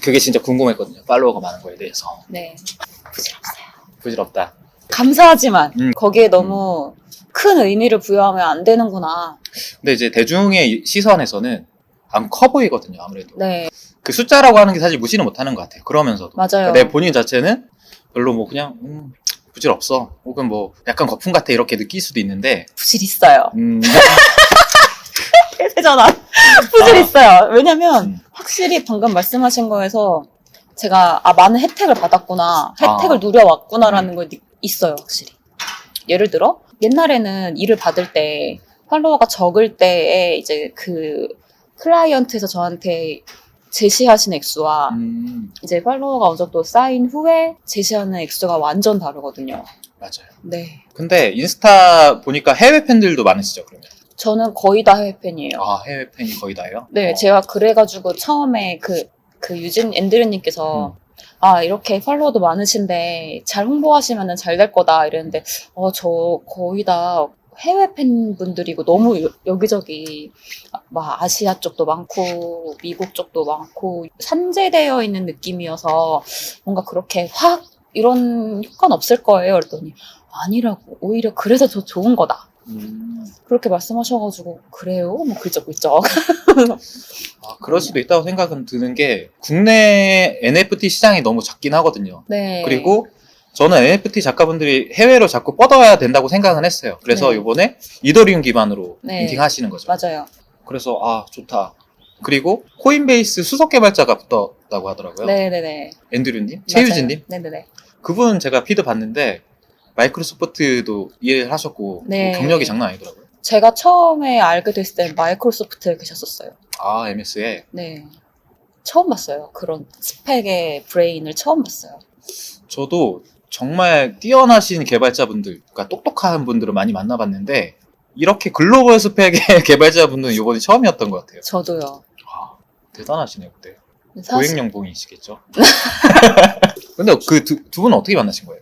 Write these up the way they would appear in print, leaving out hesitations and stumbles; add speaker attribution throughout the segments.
Speaker 1: 그게 진짜 궁금했거든요. 팔로워가 많은 거에 대해서.
Speaker 2: 네. 부질없어요.
Speaker 1: 부질없다.
Speaker 2: 감사하지만 거기에 너무 큰 의미를 부여하면 안 되는구나.
Speaker 1: 근데 이제 대중의 시선에서는 안 커 보이거든요. 아무래도.
Speaker 2: 네,
Speaker 1: 그 숫자라고 하는 게 사실 무시는 못하는 것 같아요. 그러면서도.
Speaker 2: 맞아요.
Speaker 1: 그러니까 내 본인 자체는 별로 뭐 그냥 부질없어. 혹은 뭐 약간 거품 같아 이렇게 느낄 수도 있는데
Speaker 2: 부질 있어요.
Speaker 1: 음,
Speaker 2: 대세잖아. 부질
Speaker 1: 아.
Speaker 2: 있어요. 왜냐면 확실히 방금 말씀하신 거에서 제가 많은 혜택을 받았구나, 혜택을 누려왔구나라는 거 있어요, 확실히. 예를 들어 옛날에는 일을 받을 때 팔로워가 적을 때에 이제 그 클라이언트에서 저한테 제시하신 액수와 이제 팔로워가 어느 정도 쌓인 후에 제시하는 액수가 완전 다르거든요.
Speaker 1: 맞아요.
Speaker 2: 네.
Speaker 1: 근데 인스타 보니까 해외 팬들도 많으시죠, 그러면?
Speaker 2: 저는 거의 다 해외 팬이에요.
Speaker 1: 해외 팬이 거의 다예요?
Speaker 2: 네, 제가 그래가지고 처음에 그 유진 앤드류님께서 이렇게 팔로워도 많으신데 잘 홍보하시면 잘 될 거다 이랬는데 저 거의 다 해외 팬분들이고 너무 여기저기 막 아시아 쪽도 많고 미국 쪽도 많고 산재되어 있는 느낌이어서 뭔가 그렇게 확 이런 효과는 없을 거예요. 그랬더니 아니라고, 오히려 그래서 더 좋은 거다. 그렇게 말씀하셔가지고 그래요? 뭐 글쩍글쩍.
Speaker 1: 그럴 수도 있다고 생각은 드는 게 국내 NFT 시장이 너무 작긴 하거든요.
Speaker 2: 네.
Speaker 1: 그리고 저는 NFT 작가분들이 해외로 자꾸 뻗어야 된다고 생각은 했어요. 그래서
Speaker 2: 네.
Speaker 1: 이번에 이더리움 기반으로
Speaker 2: 네.
Speaker 1: 민팅 하시는 거죠.
Speaker 2: 맞아요.
Speaker 1: 그래서 좋다. 그리고 코인베이스 수석 개발자가 붙었다고 하더라고요.
Speaker 2: 네네네.
Speaker 1: 앤드류님, 최유진님.
Speaker 2: 네네네.
Speaker 1: 그분 제가 피드 봤는데 마이크로소프트도 일을 하셨고
Speaker 2: 네.
Speaker 1: 경력이 장난 아니더라고요.
Speaker 2: 제가 처음에 알게 됐을 때 마이크로소프트에 계셨었어요.
Speaker 1: MS에.
Speaker 2: 네. 처음 봤어요. 그런 스펙의 브레인을 처음 봤어요.
Speaker 1: 저도 정말 뛰어나신 개발자분들, 그러니까 똑똑한 분들을 많이 만나봤는데 이렇게 글로벌 스펙의 개발자분들은 이번이 처음이었던 것 같아요.
Speaker 2: 저도요.
Speaker 1: 대단하시네요, 그때.
Speaker 2: 사실
Speaker 1: 고액연봉이시겠죠? 근데 그 두 분은 어떻게 만나신 거예요?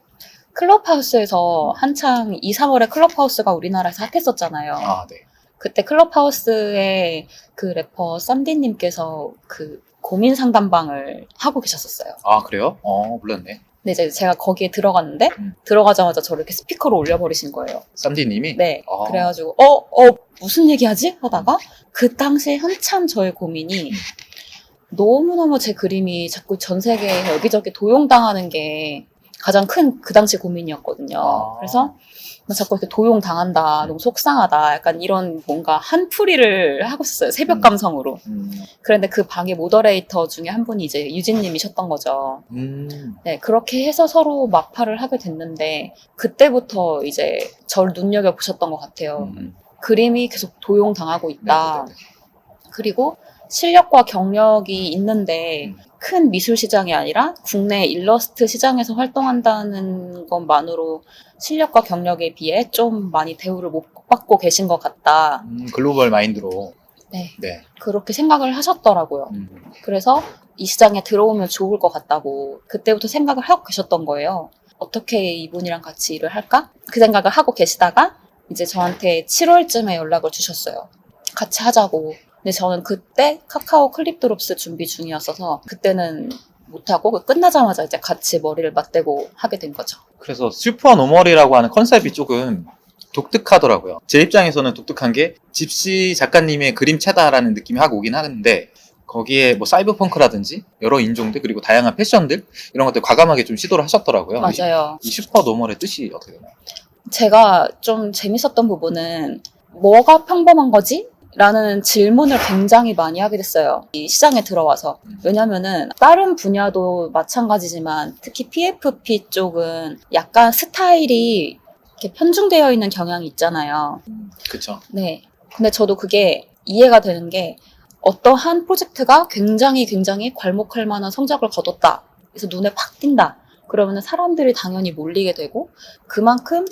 Speaker 2: 클럽하우스에서 한창 2, 3월에 클럽하우스가 우리나라에서 핫했었잖아요.
Speaker 1: 네.
Speaker 2: 그때 클럽하우스에 그 래퍼 쌈디님께서 그 고민 상담방을 하고 계셨었어요.
Speaker 1: 그래요? 몰랐네.
Speaker 2: 근데 이제 제가 거기에 들어갔는데 들어가자마자 저를 이렇게 스피커로 올려버리신 거예요.
Speaker 1: 쌈디님이?
Speaker 2: 네. 그래가지고 무슨 얘기하지? 하다가 그 당시에 한참 저의 고민이 너무너무 제 그림이 자꾸 전 세계에 여기저기 도용당하는 게 가장 큰 그 당시 고민이었거든요. 그래서 자꾸 이렇게 도용당한다, 너무 속상하다, 약간 이런 뭔가 한풀이를 하고 있었어요. 새벽 감성으로. 그런데 그 방의 모더레이터 중에 한 분이 이제 유진님이셨던 거죠. 네, 그렇게 해서 서로 마파를 하게 됐는데 그때부터 이제 저를 눈여겨보셨던 것 같아요. 그림이 계속 도용당하고 있다.
Speaker 1: 네네네.
Speaker 2: 그리고 실력과 경력이 있는데 큰 미술 시장이 아니라 국내 일러스트 시장에서 활동한다는 것만으로 실력과 경력에 비해 좀 많이 대우를 못 받고 계신 것 같다.
Speaker 1: 글로벌 마인드로.
Speaker 2: 네.
Speaker 1: 네.
Speaker 2: 그렇게 생각을 하셨더라고요. 그래서 이 시장에 들어오면 좋을 것 같다고 그때부터 생각을 하고 계셨던 거예요. 어떻게 이분이랑 같이 일을 할까? 그 생각을 하고 계시다가 이제 저한테 7월쯤에 연락을 주셨어요. 같이 하자고. 근데 저는 그때 카카오 클립드롭스 준비 중이었어서 그때는 못하고 끝나자마자 이제 같이 머리를 맞대고 하게 된 거죠.
Speaker 1: 그래서 슈퍼노멀이라고 하는 컨셉이 조금 독특하더라고요. 제 입장에서는 독특한 게 집시 작가님의 그림체다라는 느낌이 하고 오긴 하는데 거기에 뭐 사이버펑크라든지 여러 인종들 그리고 다양한 패션들 이런 것들 과감하게 좀 시도를 하셨더라고요.
Speaker 2: 맞아요.
Speaker 1: 이 슈퍼노멀의 뜻이 어떻게 되나요?
Speaker 2: 제가 좀 재밌었던 부분은 뭐가 평범한 거지? 라는 질문을 굉장히 많이 하게 됐어요. 이 시장에 들어와서. 왜냐면은 다른 분야도 마찬가지지만 특히 PFP 쪽은 약간 스타일이 이렇게 편중되어 있는 경향이 있잖아요.
Speaker 1: 그쵸.
Speaker 2: 네. 근데 저도 그게 이해가 되는 게 어떠한 프로젝트가 굉장히 괄목할 만한 성적을 거뒀다. 그래서 눈에 팍 띈다. 그러면은 사람들이 당연히 몰리게 되고 그만큼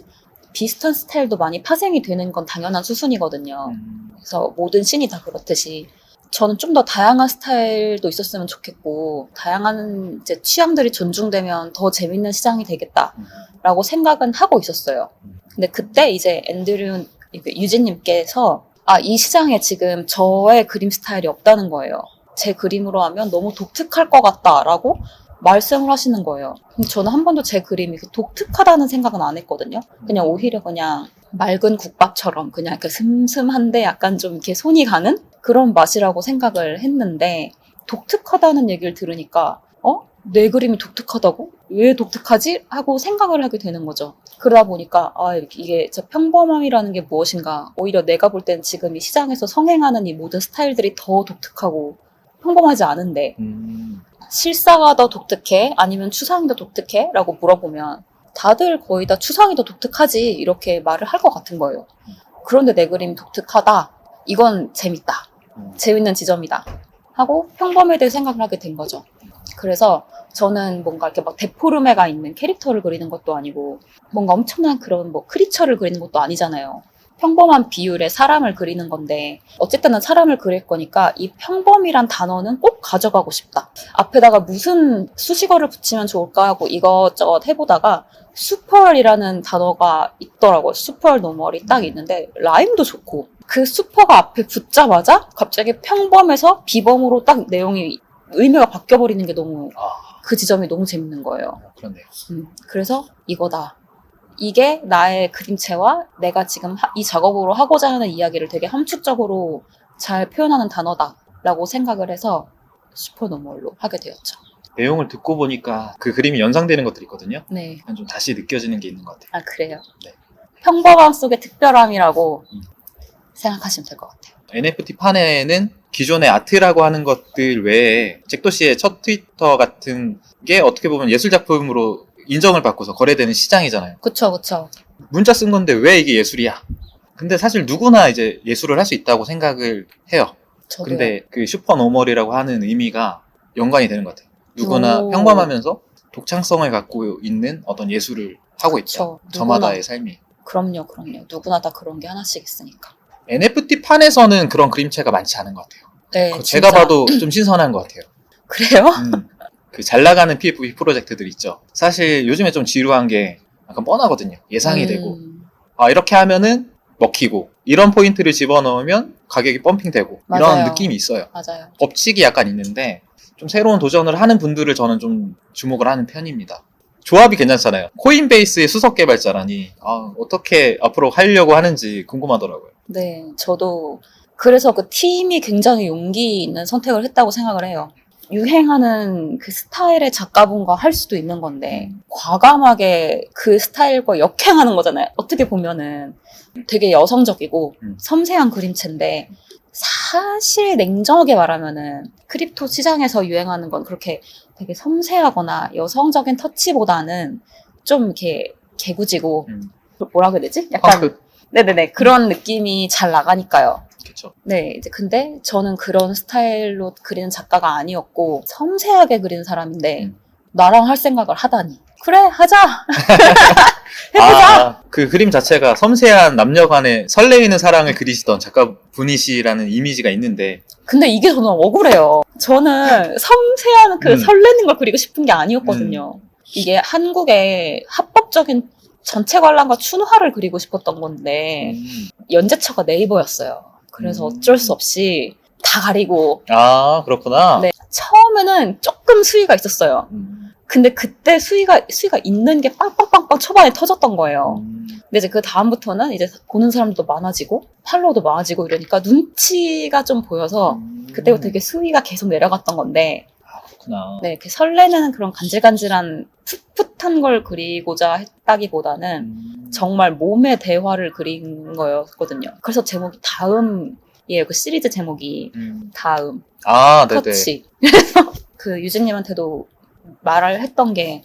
Speaker 2: 비슷한 스타일도 많이 파생이 되는 건 당연한 수순이거든요. 그래서 모든 씬이 다 그렇듯이 저는 좀 더 다양한 스타일도 있었으면 좋겠고 다양한 이제 취향들이 존중되면 더 재밌는 시장이 되겠다라고 생각은 하고 있었어요. 근데 그때 이제 앤드류 유진님께서 이 시장에 지금 저의 그림 스타일이 없다는 거예요. 제 그림으로 하면 너무 독특할 것 같다라고 말씀을 하시는 거예요. 근데 저는 한 번도 제 그림이 독특하다는 생각은 안 했거든요. 그냥 오히려 그냥 맑은 국밥처럼 그냥 이렇게 슴슴한데 약간 좀 이렇게 손이 가는 그런 맛이라고 생각을 했는데 독특하다는 얘기를 들으니까 내 그림이 독특하다고? 왜 독특하지? 하고 생각을 하게 되는 거죠. 그러다 보니까 이게 저 평범함이라는 게 무엇인가, 오히려 내가 볼 땐 지금 이 시장에서 성행하는 이 모든 스타일들이 더 독특하고 평범하지 않은데 실사가 더 독특해? 아니면 추상이 더 독특해? 라고 물어보면 다들 거의 다 추상이 더 독특하지 이렇게 말을 할 것 같은 거예요. 그런데 내 그림이 독특하다. 이건 재밌다. 재밌는 지점이다. 하고 평범에 대해 생각을 하게 된 거죠. 그래서 저는 뭔가 이렇게 막 데포르메가 있는 캐릭터를 그리는 것도 아니고 뭔가 엄청난 그런 뭐 크리처를 그리는 것도 아니잖아요. 평범한 비율의 사람을 그리는 건데 어쨌든 사람을 그릴 거니까 이 평범이란 단어는 꼭 가져가고 싶다. 앞에다가 무슨 수식어를 붙이면 좋을까 하고 이것저것 해보다가 슈퍼이라는 단어가 있더라고요. 슈퍼노멀이 딱 있는데 라임도 좋고 그 슈퍼가 앞에 붙자마자 갑자기 평범에서 비범으로 딱 내용이 의미가 바뀌어버리는 게 너무 그 지점이 너무 재밌는 거예요.
Speaker 1: 그렇네요.
Speaker 2: 그래서 이거다. 이게 나의 그림체와 내가 지금 이 작업으로 하고자 하는 이야기를 되게 함축적으로 잘 표현하는 단어다라고 생각을 해서 슈퍼노멀로 하게 되었죠.
Speaker 1: 내용을 듣고 보니까 그 그림이 연상되는 것들이 있거든요.
Speaker 2: 네.
Speaker 1: 좀 다시 느껴지는 게 있는 것 같아요.
Speaker 2: 아, 그래요?
Speaker 1: 네.
Speaker 2: 평범함 속의 특별함이라고 생각하시면 될 것 같아요.
Speaker 1: NFT 판에는 기존의 아트라고 하는 것들 외에 잭도시의 첫 트위터 같은 게 어떻게 보면 예술작품으로 인정을 받고서 거래되는 시장이잖아요.
Speaker 2: 그쵸, 그쵸.
Speaker 1: 문자 쓴 건데 왜 이게 예술이야? 근데 사실 누구나 이제 예술을 할 수 있다고 생각을 해요.
Speaker 2: 저도요.
Speaker 1: 근데 그 슈퍼노멀이라고 하는 의미가 연관이 되는 것 같아요. 누구나
Speaker 2: 오.
Speaker 1: 평범하면서 독창성을 갖고 있는 어떤 예술을 하고 있다.
Speaker 2: 그쵸.
Speaker 1: 저마다의 삶이.
Speaker 2: 그럼요. 누구나 다 그런 게 하나씩 있으니까.
Speaker 1: NFT 판에서는 그런 그림체가 많지 않은 것 같아요.
Speaker 2: 네,
Speaker 1: 제가
Speaker 2: 진짜.
Speaker 1: 봐도 좀 신선한 것 같아요.
Speaker 2: 그래요?
Speaker 1: 그 잘 나가는 PFP 프로젝트들 있죠. 사실 요즘에 좀 지루한 게 약간 뻔하거든요. 예상이 되고. 이렇게 하면은 먹히고, 이런 포인트를 집어넣으면 가격이 펌핑되고, 이런
Speaker 2: 맞아요.
Speaker 1: 느낌이 있어요.
Speaker 2: 맞아요.
Speaker 1: 법칙이 약간 있는데, 좀 새로운 도전을 하는 분들을 저는 좀 주목을 하는 편입니다. 조합이 괜찮잖아요. 코인베이스의 수석 개발자라니, 어떻게 앞으로 하려고 하는지 궁금하더라고요.
Speaker 2: 네, 저도 그래서 그 팀이 굉장히 용기 있는 선택을 했다고 생각을 해요. 유행하는 그 스타일의 작가분과 할 수도 있는 건데 과감하게 그 스타일과 역행하는 거잖아요. 어떻게 보면은 되게 여성적이고 섬세한 그림체인데 사실 냉정하게 말하면은 크립토 시장에서 유행하는 건 그렇게 되게 섬세하거나 여성적인 터치보다는 좀 이렇게 개구지고 뭐라고 해야 되지? 약간 네네네 그런 느낌이 잘 나가니까요.
Speaker 1: 그렇죠.
Speaker 2: 네, 이제 근데 저는 그런 스타일로 그리는 작가가 아니었고 섬세하게 그리는 사람인데 나랑 할 생각을 하다니. 그래, 하자. 해보자.
Speaker 1: 그 그림 자체가 섬세한 남녀 간의 설레이는 사랑을 그리시던 작가분이시라는 이미지가 있는데
Speaker 2: 근데 이게 저는 억울해요. 저는 섬세한 그 설레는 걸 그리고 싶은 게 아니었거든요. 이게 한국의 합법적인 전체 관람과 춘화를 그리고 싶었던 건데 연재처가 네이버였어요. 그래서 어쩔 수 없이 다 가리고.
Speaker 1: 그렇구나.
Speaker 2: 네, 처음에는 조금 수위가 있었어요. 근데 그때 수위가 있는 게 빵빵빵빵 초반에 터졌던 거예요. 근데 이제 그 다음부터는 이제 보는 사람도 많아지고 팔로워도 많아지고 이러니까 눈치가 좀 보여서 그때부터 되게 수위가 계속 내려갔던 건데.
Speaker 1: 그렇구나.
Speaker 2: 네, 이렇게 설레는 그런 간질간질한 풋풋한 걸 그리고자 했다기보다는 정말 몸의 대화를 그린 거였거든요. 그래서 제목이 다음이에요. 그 시리즈 제목이 다음.
Speaker 1: 네네.
Speaker 2: 터치. 그래서 그 유진님한테도 말을 했던 게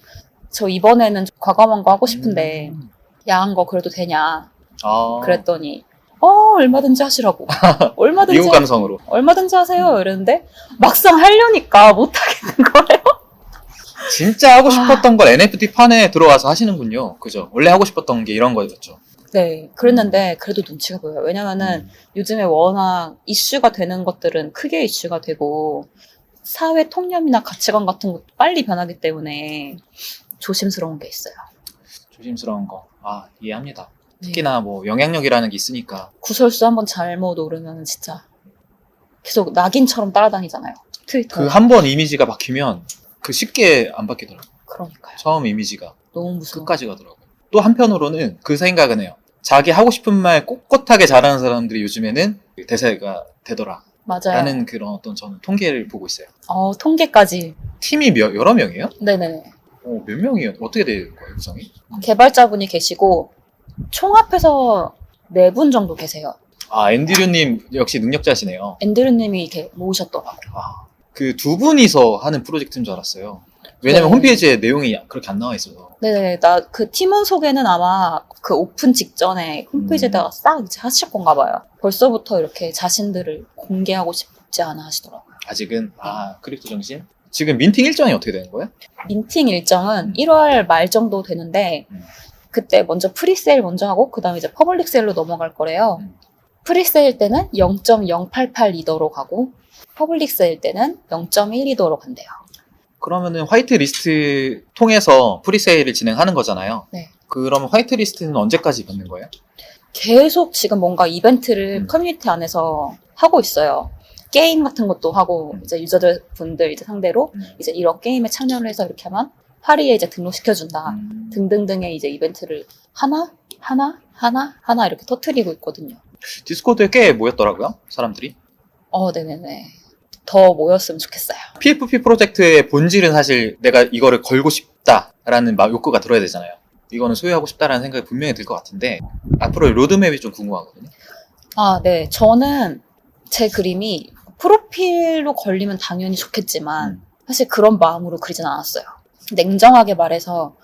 Speaker 2: 저 이번에는 과감한 거 하고 싶은데 야한 거 그래도 되냐. 그랬더니 얼마든지 하시라고. 얼마든지
Speaker 1: 미국 감성으로.
Speaker 2: 얼마든지 하세요. 이랬는데 막상 하려니까 못 하겠는 거예요.
Speaker 1: 진짜 하고 싶었던 걸 NFT 판에 들어와서 하시는군요. 그죠? 원래 하고 싶었던 게 이런 거였죠.
Speaker 2: 네, 그랬는데 그래도 눈치가 보여요. 왜냐면은 요즘에 워낙 이슈가 되는 것들은 크게 이슈가 되고 사회 통념이나 가치관 같은 것도 빨리 변하기 때문에 조심스러운 게 있어요.
Speaker 1: 조심스러운 거. 이해합니다.
Speaker 2: 네.
Speaker 1: 특히나 뭐 영향력이라는 게 있으니까.
Speaker 2: 구설수 한번 잘못 오르면 진짜 계속 낙인처럼 따라다니잖아요. 트위터.
Speaker 1: 그 한 번 이미지가 바뀌면 그 쉽게 안 바뀌더라고요.
Speaker 2: 그러니까요.
Speaker 1: 처음 이미지가
Speaker 2: 너무 무서워.
Speaker 1: 끝까지 가더라고요. 또 한편으로는 그 생각은 해요. 자기 하고 싶은 말 꼿꼿하게 잘하는 사람들이 요즘에는 대세가 되더라.
Speaker 2: 맞아요.
Speaker 1: 라는 그런 어떤 저는 통계를 보고 있어요.
Speaker 2: 통계까지.
Speaker 1: 팀이 여러 명이에요?
Speaker 2: 네네.
Speaker 1: 몇 명이에요? 어떻게 되는 거예요, 구성이?
Speaker 2: 개발자분이 계시고 총 합해서 4분 정도 계세요.
Speaker 1: 아, 앤드류님 역시 능력자시네요.
Speaker 2: 앤드류님이 이렇게 모으셨더라고요.
Speaker 1: 아, 그 두 분이서 하는 프로젝트인 줄 알았어요. 왜냐면
Speaker 2: 네.
Speaker 1: 홈페이지에 내용이 그렇게 안 나와 있어서.
Speaker 2: 네네. 나 그 팀원 소개는 아마 그 오픈 직전에 홈페이지에다가 싹 이제 하실 건가 봐요. 벌써부터 이렇게 자신들을 공개하고 싶지 않아 하시더라고요.
Speaker 1: 아직은, 크립토 정신? 지금 민팅 일정이 어떻게 되는 거예요?
Speaker 2: 민팅 일정은 1월 말 정도 되는데 그때 먼저 프리세일 먼저 하고 그 다음에 이제 퍼블릭 세일로 넘어갈 거래요. 프리세일 때는 0.088 이더로 가고 퍼블릭 세일 때는 0.1 이더로 간대요.
Speaker 1: 그러면은 화이트 리스트 통해서 프리세일을 진행하는 거잖아요.
Speaker 2: 네.
Speaker 1: 그러면 화이트 리스트는 언제까지 받는 거예요?
Speaker 2: 계속 지금 뭔가 이벤트를 커뮤니티 안에서 하고 있어요. 게임 같은 것도 하고 이제 유저들 분들 이제 상대로 이제 이런 게임에 참여를 해서 이렇게 하면 파리에 이제 등록시켜준다 등등등의 이제 이벤트를 하나 이렇게 터트리고 있거든요.
Speaker 1: 디스코드에 꽤 모였더라고요, 사람들이.
Speaker 2: 네네네. 더 모였으면 좋겠어요.
Speaker 1: PFP 프로젝트의 본질은 사실 내가 이거를 걸고 싶다라는 욕구가 들어야 되잖아요. 이거는 소유하고 싶다라는 생각이 분명히 들 것 같은데 앞으로의 로드맵이 좀 궁금하거든요.
Speaker 2: 네. 저는 제 그림이 프로필로 걸리면 당연히 좋겠지만 사실 그런 마음으로 그리진 않았어요. 냉정하게 말해서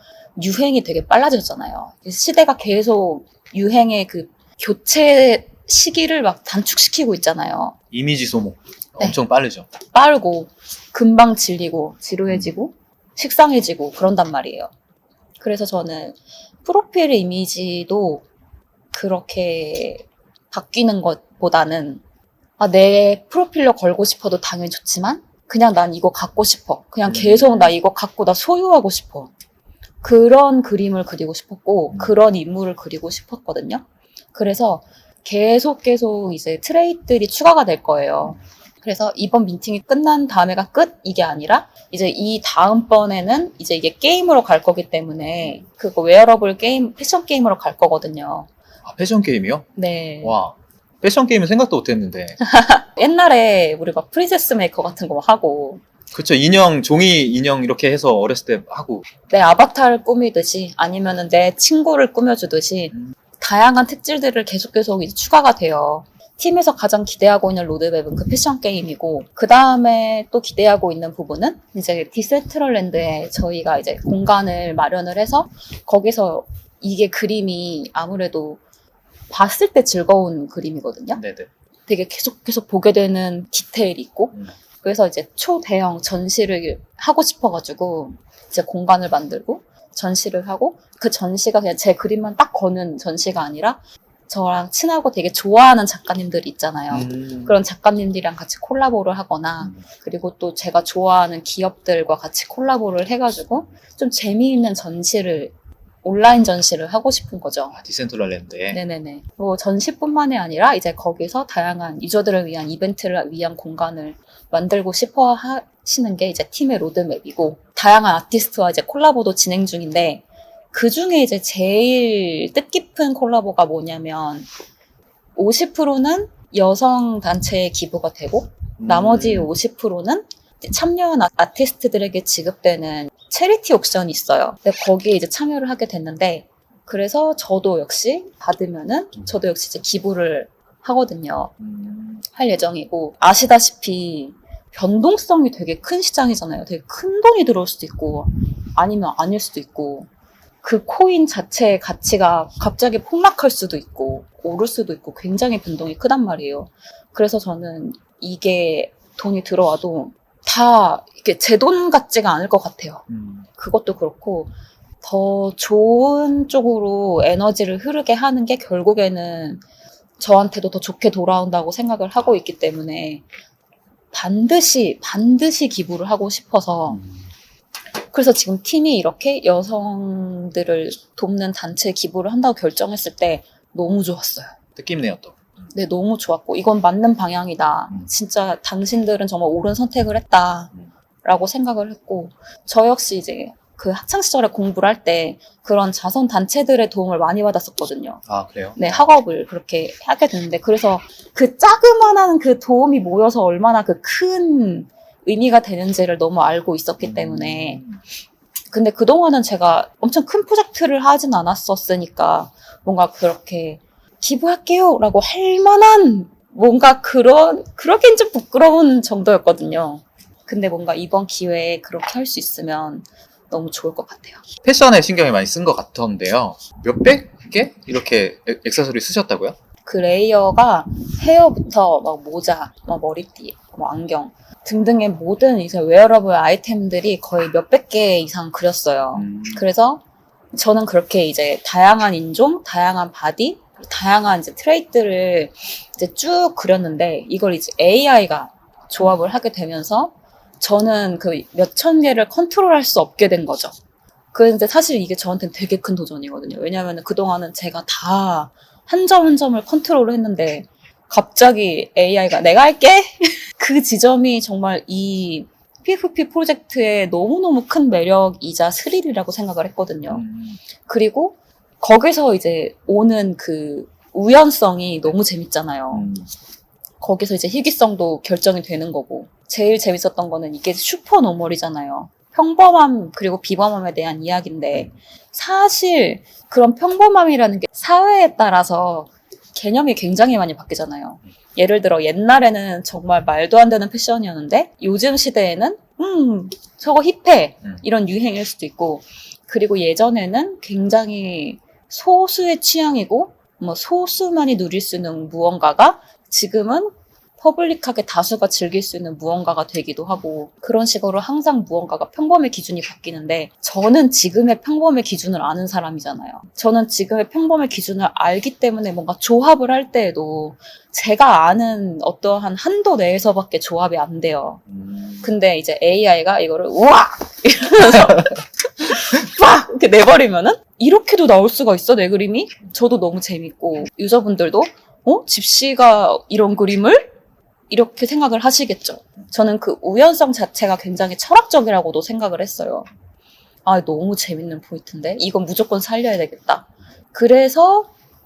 Speaker 2: 유행이 되게 빨라졌잖아요. 시대가 계속 유행의 그 교체 시기를 막 단축시키고 있잖아요.
Speaker 1: 이미지 소모
Speaker 2: 네.
Speaker 1: 엄청 빠르죠.
Speaker 2: 빠르고 금방 질리고 지루해지고 식상해지고 그런단 말이에요. 그래서 저는 프로필 이미지도 그렇게 바뀌는 것보다는 내 프로필로 걸고 싶어도 당연히 좋지만 그냥 난 이거 갖고 싶어. 그냥 계속 나 이거 갖고 나 소유하고 싶어. 그런 그림을 그리고 싶었고 그런 인물을 그리고 싶었거든요. 그래서 계속 이제 트레이들이 추가가 될 거예요. 그래서 이번 민팅이 끝난 다음에가 끝 이게 아니라 이제 이 다음번에는 이제 이게 게임으로 갈 거기 때문에 그거 웨어러블 게임, 패션 게임으로 갈 거거든요.
Speaker 1: 패션 게임이요?
Speaker 2: 네.
Speaker 1: 와, 패션 게임은 생각도 못했는데.
Speaker 2: 옛날에 우리 막 프린세스 메이커 같은 거 하고
Speaker 1: 그쵸, 종이 인형 이렇게 해서 어렸을 때 하고.
Speaker 2: 내 아바타를 꾸미듯이 아니면은 내 친구를 꾸며주듯이 다양한 특질들을 계속 이제 추가가 돼요. 팀에서 가장 기대하고 있는 로드맵은 그 패션 게임이고 그 다음에 또 기대하고 있는 부분은 이제 디센트럴랜드에 저희가 이제 공간을 마련을 해서 거기서 이게 그림이 아무래도 봤을 때 즐거운 그림이거든요.
Speaker 1: 네네.
Speaker 2: 되게 계속 보게 되는 디테일이 있고 그래서 이제 초대형 전시를 하고 싶어가지고 이제 공간을 만들고 전시를 하고 그 전시가 그냥 제 그림만 딱 거는 전시가 아니라 저랑 친하고 되게 좋아하는 작가님들이 있잖아요. 그런 작가님들이랑 같이 콜라보를 하거나 그리고 또 제가 좋아하는 기업들과 같이 콜라보를 해가지고 좀 재미있는 온라인 전시를 하고 싶은 거죠.
Speaker 1: 디센트럴랜드에.
Speaker 2: 네네네. 뭐 전시뿐만이 아니라 이제 거기서 다양한 유저들을 위한 이벤트를 위한 공간을 만들고 싶어 하시는 게 이제 팀의 로드맵이고 다양한 아티스트와 이제 콜라보도 진행 중인데 그 중에 이제 제일 뜻깊은 콜라보가 뭐냐면 50%는 여성 단체에 기부가 되고 나머지 50%는 참여한 아티스트들에게 지급되는 체리티 옥션이 있어요. 근데 거기에 이제 참여를 하게 됐는데 그래서 저도 역시 받으면은 저도 역시 이제 기부를 하거든요. 할 예정이고 아시다시피 변동성이 되게 큰 시장이잖아요. 되게 큰 돈이 들어올 수도 있고 아니면 아닐 수도 있고 그 코인 자체의 가치가 갑자기 폭락할 수도 있고 오를 수도 있고 굉장히 변동이 크단 말이에요. 그래서 저는 이게 돈이 들어와도 다 이게 제 돈 같지가 않을 것 같아요. 그것도 그렇고 더 좋은 쪽으로 에너지를 흐르게 하는 게 결국에는 저한테도 더 좋게 돌아온다고 생각을 하고 있기 때문에 반드시 기부를 하고 싶어서 그래서 지금 팀이 이렇게 여성들을 돕는 단체에 기부를 한다고 결정했을 때 너무 좋았어요.
Speaker 1: 뜻깊네요 또.
Speaker 2: 네, 너무 좋았고 이건 맞는 방향이다. 진짜 당신들은 정말 옳은 선택을 했다라고 생각을 했고 저 역시 이제 그 학창 시절에 공부를 할 때 그런 자선 단체들의 도움을 많이 받았었거든요.
Speaker 1: 아, 그래요?
Speaker 2: 네, 학업을 그렇게 하게 됐는데 그래서 그 자그마한 그 도움이 모여서 얼마나 그 큰 의미가 되는지를 너무 알고 있었기 때문에 근데 그동안은 제가 엄청 큰 프로젝트를 하진 않았었으니까 뭔가 그렇게 기부할게요 라고 할 만한 뭔가 그러긴 좀 부끄러운 정도였거든요. 근데 뭔가 이번 기회에 그렇게 할 수 있으면 너무 좋을 것 같아요.
Speaker 1: 패션에 신경을 많이 쓴 것 같던데요. 몇백 개? 이렇게 액세서리 쓰셨다고요?
Speaker 2: 그 레이어가 헤어부터 막 모자, 막 머리띠, 뭐 안경 등등의 모든 이제 웨어러블 아이템들이 거의 몇백 개 이상 그렸어요. 그래서 저는 그렇게 이제 다양한 인종, 다양한 바디, 다양한 이제 트레이트를 이제 쭉 그렸는데 이걸 이제 AI가 조합을 하게 되면서 저는 그 몇천 개를 컨트롤할 수 없게 된 거죠. 그런데 사실 이게 저한테는 되게 큰 도전이거든요. 왜냐하면 그동안은 제가 다 한 점 한 점을 컨트롤을 했는데 갑자기 AI가 내가 할게? 그 지점이 정말 이 PFP 프로젝트의 너무너무 큰 매력이자 스릴이라고 생각을 했거든요. 그리고 거기서 이제 오는 그 우연성이 너무 재밌잖아요. 거기서 이제 희귀성도 결정이 되는 거고 제일 재밌었던 거는 이게 슈퍼노멀이잖아요. 평범함 그리고 비범함에 대한 이야기인데 사실 그런 평범함이라는 게 사회에 따라서 개념이 굉장히 많이 바뀌잖아요. 예를 들어 옛날에는 정말 말도 안 되는 패션이었는데 요즘 시대에는 저거 힙해 이런 유행일 수도 있고 그리고 예전에는 굉장히 소수의 취향이고 뭐 소수만이 누릴 수 있는 무언가가 지금은 퍼블릭하게 다수가 즐길 수 있는 무언가가 되기도 하고 그런 식으로 항상 무언가가 평범의 기준이 바뀌는데 저는 지금의 평범의 기준을 아는 사람이잖아요. 저는 지금의 평범의 기준을 알기 때문에 뭔가 조합을 할 때에도 제가 아는 어떠한 한도 내에서밖에 조합이 안 돼요. 근데 이제 AI가 이거를 우와! 이러면서 빡! 이렇게 내버리면은 이렇게도 나올 수가 있어 내 그림이? 저도 너무 재밌고 유저분들도 집시가 이런 그림을? 이렇게 생각을 하시겠죠. 저는 그 우연성 자체가 굉장히 철학적이라고도 생각을 했어요. 아, 너무 재밌는 포인트인데? 이건 무조건 살려야 되겠다. 그래서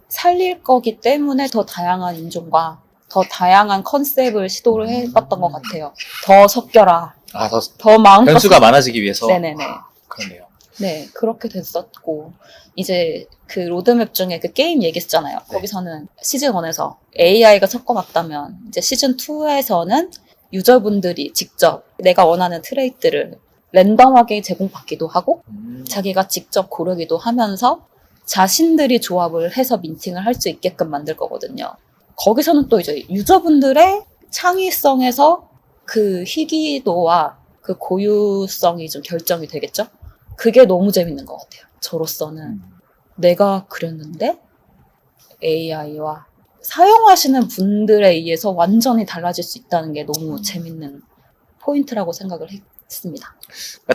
Speaker 2: 살릴 거기 때문에 더 다양한 인종과 더 다양한 컨셉을 시도를 해봤던 것 같아요. 더 섞여라.
Speaker 1: 아,
Speaker 2: 더 마음껏.
Speaker 1: 변수가 많아지기 위해서?
Speaker 2: 네네네.
Speaker 1: 그렇네요.
Speaker 2: 네, 그렇게 됐었고, 이제 그 로드맵 중에 그 게임 얘기했잖아요.
Speaker 1: 네.
Speaker 2: 거기서는 시즌 1에서 AI가 섞어봤다면, 이제 시즌 2에서는 유저분들이 직접 내가 원하는 트레이트를 랜덤하게 제공받기도 하고, 자기가 직접 고르기도 하면서 자신들이 조합을 해서 민팅을 할 수 있게끔 만들 거거든요. 거기서는 또 이제 유저분들의 창의성에서 그 희귀도와 그 고유성이 좀 결정이 되겠죠? 그게 너무 재밌는 것 같아요. 저로서는 내가 그렸는데 AI와 사용하시는 분들에 의해서 완전히 달라질 수 있다는 게 너무 재밌는 포인트라고 생각을 했습니다.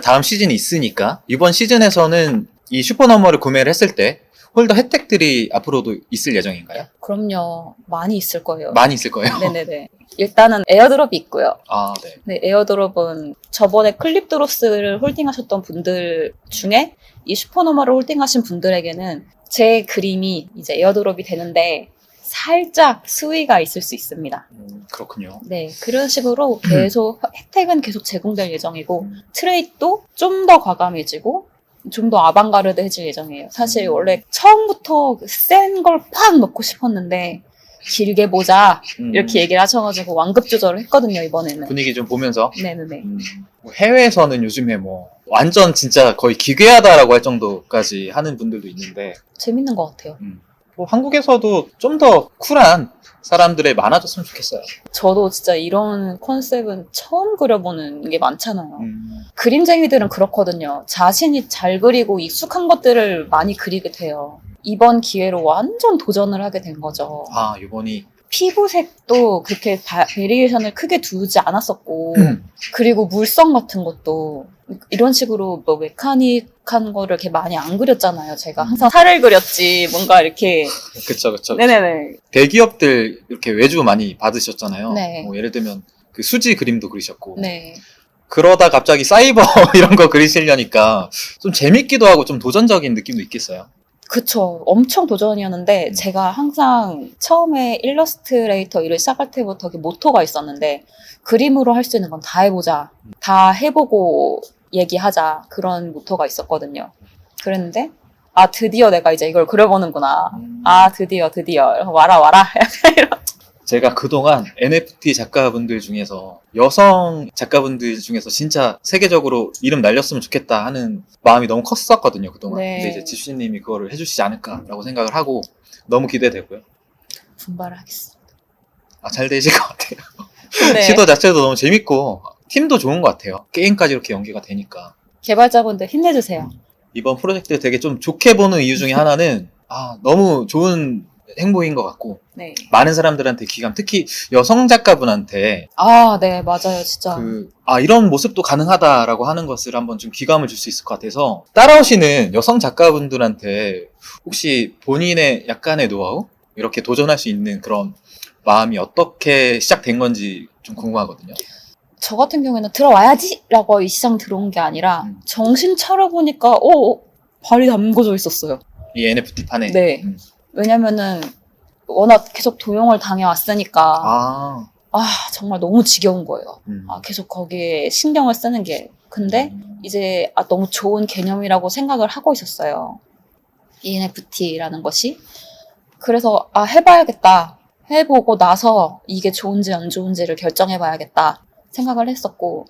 Speaker 1: 다음 시즌이 있으니까 이번 시즌에서는 이 슈퍼너머를 구매를 했을 때 홀더 혜택들이 앞으로도 있을 예정인가요?
Speaker 2: 그럼요. 많이 있을 거예요.
Speaker 1: 많이 있을 거예요?
Speaker 2: 네네네. 일단은 에어드롭이 있고요.
Speaker 1: 아, 네.
Speaker 2: 네, 에어드롭은 저번에 클립드로스를 홀딩하셨던 분들 중에 이 슈퍼노멀을 홀딩하신 분들에게는 제 그림이 이제 에어드롭이 되는데 살짝 수위가 있을 수 있습니다.
Speaker 1: 그렇군요.
Speaker 2: 네, 그런 식으로 계속 혜택은 계속 제공될 예정이고 트레이도 좀 더 과감해지고 좀 더 아방가르드해질 예정이에요. 사실 원래 처음부터 센 걸 팍 넣고 싶었는데 길게 보자 이렇게 얘기를 하셔가지고 완급 조절을 했거든요. 이번에는
Speaker 1: 분위기 좀 보면서.
Speaker 2: 네네네.
Speaker 1: 뭐 해외에서는 요즘에 뭐 완전 진짜 거의 기괴하다라고 할 정도까지 하는 분들도 있는데
Speaker 2: 재밌는 것 같아요.
Speaker 1: 뭐 한국에서도 좀 더 쿨한 사람들이 많아졌으면 좋겠어요.
Speaker 2: 저도 진짜 이런 컨셉은 처음 그려보는 게 많잖아요. 그림쟁이들은 그렇거든요. 자신이 잘 그리고 익숙한 것들을 많이 그리게 돼요. 이번 기회로 완전 도전을 하게 된 거죠.
Speaker 1: 아, 이번이
Speaker 2: 피부색도 그렇게 베리에이션을 크게 두지 않았었고 그리고 물성 같은 것도 이런 식으로 뭐 메카닉한 독특한 거를 이렇게 많이 안 그렸잖아요. 제가 항상 살을 그렸지, 뭔가 이렇게.
Speaker 1: 그쵸, 그쵸.
Speaker 2: 네네네.
Speaker 1: 대기업들 이렇게 외주 많이 받으셨잖아요.
Speaker 2: 네.
Speaker 1: 뭐 예를 들면 그 수지 그림도 그리셨고.
Speaker 2: 네.
Speaker 1: 그러다 갑자기 사이버 이런 거 그리시려니까 좀 재밌기도 하고 좀 도전적인 느낌도 있겠어요.
Speaker 2: 그쵸. 엄청 도전이었는데, 제가 항상 처음에 일러스트레이터 일을 시작할 때부터 이렇게 모토가 있었는데, 그림으로 할 수 있는 건 다 해보자. 다 해보고 얘기하자. 그런 모토가 있었거든요. 그랬는데, 아, 드디어 내가 이제 이걸 그려보는구나. 아, 드디어. 와라. 약간 이런.
Speaker 1: 제가 그동안 NFT 작가분들 중에서 여성 작가분들 중에서 진짜 세계적으로 이름 날렸으면 좋겠다 하는 마음이 너무 컸었거든요, 그동안.
Speaker 2: 네.
Speaker 1: 근데 이제 집시님이 그거를 해주시지 않을까라고 생각을 하고 너무 기대되고요.
Speaker 2: 분발을 하겠습니다.
Speaker 1: 아, 잘 되실 것 같아요.
Speaker 2: 네.
Speaker 1: 시도 자체도 너무 재밌고 팀도 좋은 것 같아요. 게임까지 이렇게 연계가 되니까.
Speaker 2: 개발자분들 힘내주세요.
Speaker 1: 이번 프로젝트 되게 좀 좋게 보는 이유 중에 하나는 너무 좋은 행보인 것 같고
Speaker 2: 네.
Speaker 1: 많은 사람들한테 기감, 특히 여성 작가분한테
Speaker 2: 아, 네, 맞아요, 진짜.
Speaker 1: 이런 모습도 가능하다라고 하는 것을 한번 좀 귀감을 줄 수 있을 것 같아서 따라오시는 여성 작가분들한테 혹시 본인의 약간의 노하우? 이렇게 도전할 수 있는 그런 마음이 어떻게 시작된 건지 좀 궁금하거든요.
Speaker 2: 저 같은 경우에는 들어와야지! 라고 이 시장 들어온 게 아니라, 정신 차려보니까, 발이 담궈져 있었어요.
Speaker 1: 이 NFT 판에.
Speaker 2: 네. 왜냐면은, 워낙 계속 도용을 당해왔으니까, 정말 너무 지겨운 거예요. 계속 거기에 신경을 쓰는 게. 근데, 이제, 너무 좋은 개념이라고 생각을 하고 있었어요. ENFT라는 것이. 그래서, 해봐야겠다. 해보고 나서 이게 좋은지 안 좋은지를 결정해봐야겠다 생각을 했었고,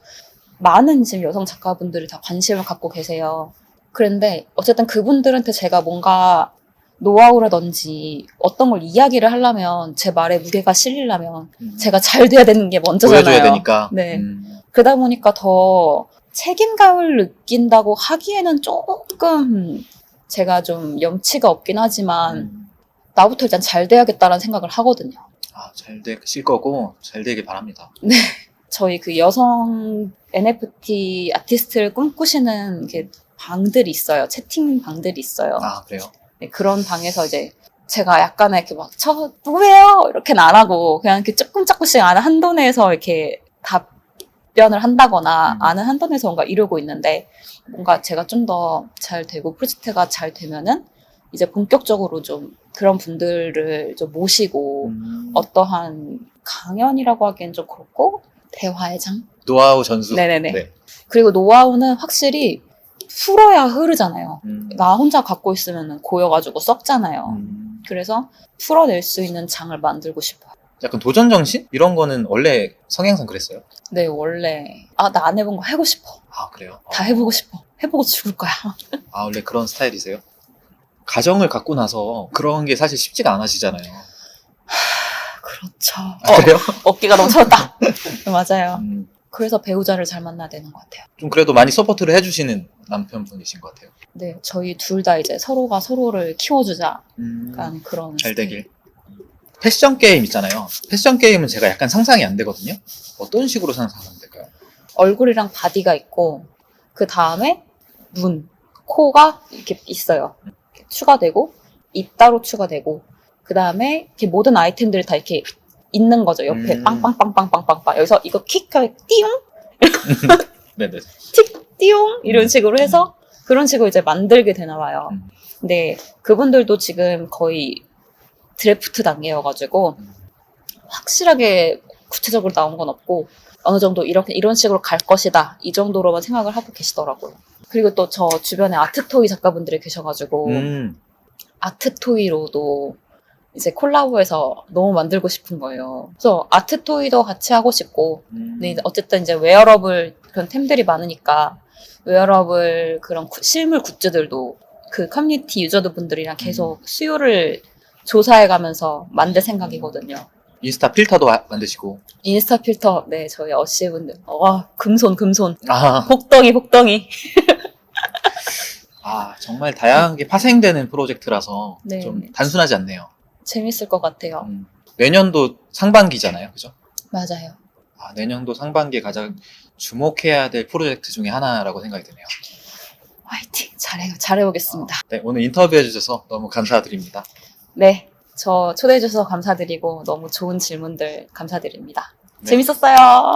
Speaker 2: 많은 지금 여성 작가분들이 다 관심을 갖고 계세요. 그런데 어쨌든 그분들한테 제가 뭔가 노하우라든지 어떤 걸 이야기를 하려면 제 말에 무게가 실리려면 제가 잘 돼야 되는 게 먼저잖아요.
Speaker 1: 보여줘야 되니까.
Speaker 2: 네. 그러다 보니까 더 책임감을 느낀다고 하기에는 조금 제가 좀 염치가 없긴 하지만 나부터 일단 잘 돼야겠다라는 생각을 하거든요.
Speaker 1: 잘 되실 거고 잘 되길 바랍니다.
Speaker 2: 네. 저희 그 여성 NFT 아티스트를 꿈꾸시는 게 방들이 있어요. 채팅 방들이 있어요.
Speaker 1: 그래요?
Speaker 2: 네, 그런 방에서 이제 제가 약간의 이렇게 막 누구예요? 이렇게는 안 하고 그냥 이렇게 조금씩 아는 한도 내에서 이렇게 답변을 한다거나 아는 한도 내에서 뭔가 이루고 있는데 뭔가 제가 좀 더 잘 되고 프로젝트가 잘 되면은 이제 본격적으로 좀 그런 분들을 좀 모시고 어떠한 강연이라고 하기엔 좀 그렇고 대화의 장?
Speaker 1: 노하우 전수.
Speaker 2: 네네네.
Speaker 1: 네.
Speaker 2: 그리고 노하우는 확실히 풀어야 흐르잖아요. 나 혼자 갖고 있으면 고여가지고 썩잖아요. 그래서 풀어낼 수 있는 장을 만들고 싶어요.
Speaker 1: 약간 도전 정신? 이런 거는 원래 성향상 그랬어요?
Speaker 2: 네, 원래 나 안 해본 거 해보고 싶어.
Speaker 1: 그래요?
Speaker 2: 다 해보고 싶어. 해보고 죽을 거야.
Speaker 1: 원래 그런 스타일이세요? 가정을 갖고 나서 그런 게 사실 쉽지가 않으시잖아요.
Speaker 2: 그렇죠.
Speaker 1: 그래요?
Speaker 2: 어깨가 너무 차였다. 맞아요. 그래서 배우자를 잘 만나야 되는 것 같아요.
Speaker 1: 좀 그래도 많이 서포트를 해주시는 남편분이신 것 같아요.
Speaker 2: 네, 저희 둘 다 이제 서로가 서로를 키워주자. 약간 그런.
Speaker 1: 잘 되길. 패션 게임 있잖아요. 패션 게임은 제가 약간 상상이 안 되거든요. 어떤 식으로 상상하면 될까요?
Speaker 2: 얼굴이랑 바디가 있고 그 다음에 눈, 코가 이렇게 있어요. 이렇게 추가되고 입 따로 추가되고 그 다음에 이렇게 모든 아이템들이 다 이렇게 있는 거죠. 옆에 빵빵빵빵빵빵빵 여기서 이거 킥하게 띠용
Speaker 1: 네네.
Speaker 2: 틱 띠용 이런 식으로 해서 그런 식으로 이제 만들게 되나 봐요. 근데 그분들도 지금 거의 드래프트 단계여가지고 확실하게 구체적으로 나온 건 없고 어느 정도 이런 식으로 갈 것이다 이 정도로만 생각을 하고 계시더라고요. 그리고 또 저 주변에 아트토이 작가분들이 계셔가지고 아트토이로도 이제 콜라보해서 너무 만들고 싶은 거예요. 그래서 아트토이도 같이 하고 싶고 근데 어쨌든 이제 웨어러블 그런 템들이 많으니까 웨어러블 그런 실물 굿즈들도 그 커뮤니티 유저분들이랑 계속 수요를 조사해가면서 만들 생각이거든요.
Speaker 1: 인스타 필터도 만드시고.
Speaker 2: 인스타 필터, 네, 저희 어시분들. 금손.
Speaker 1: 아.
Speaker 2: 복덩이.
Speaker 1: 정말 다양하게 파생되는 프로젝트라서
Speaker 2: 네.
Speaker 1: 좀 단순하지 않네요.
Speaker 2: 재밌을 것 같아요.
Speaker 1: 내년도 상반기잖아요. 그죠?
Speaker 2: 맞아요.
Speaker 1: 내년도 상반기에 가장 주목해야 될 프로젝트 중에 하나라고 생각이 드네요.
Speaker 2: 화이팅! 잘해보겠습니다.
Speaker 1: 네, 오늘 인터뷰해주셔서 너무 감사드립니다.
Speaker 2: 네, 저 초대해주셔서 감사드리고 너무 좋은 질문들 감사드립니다.
Speaker 1: 네.
Speaker 2: 재밌었어요.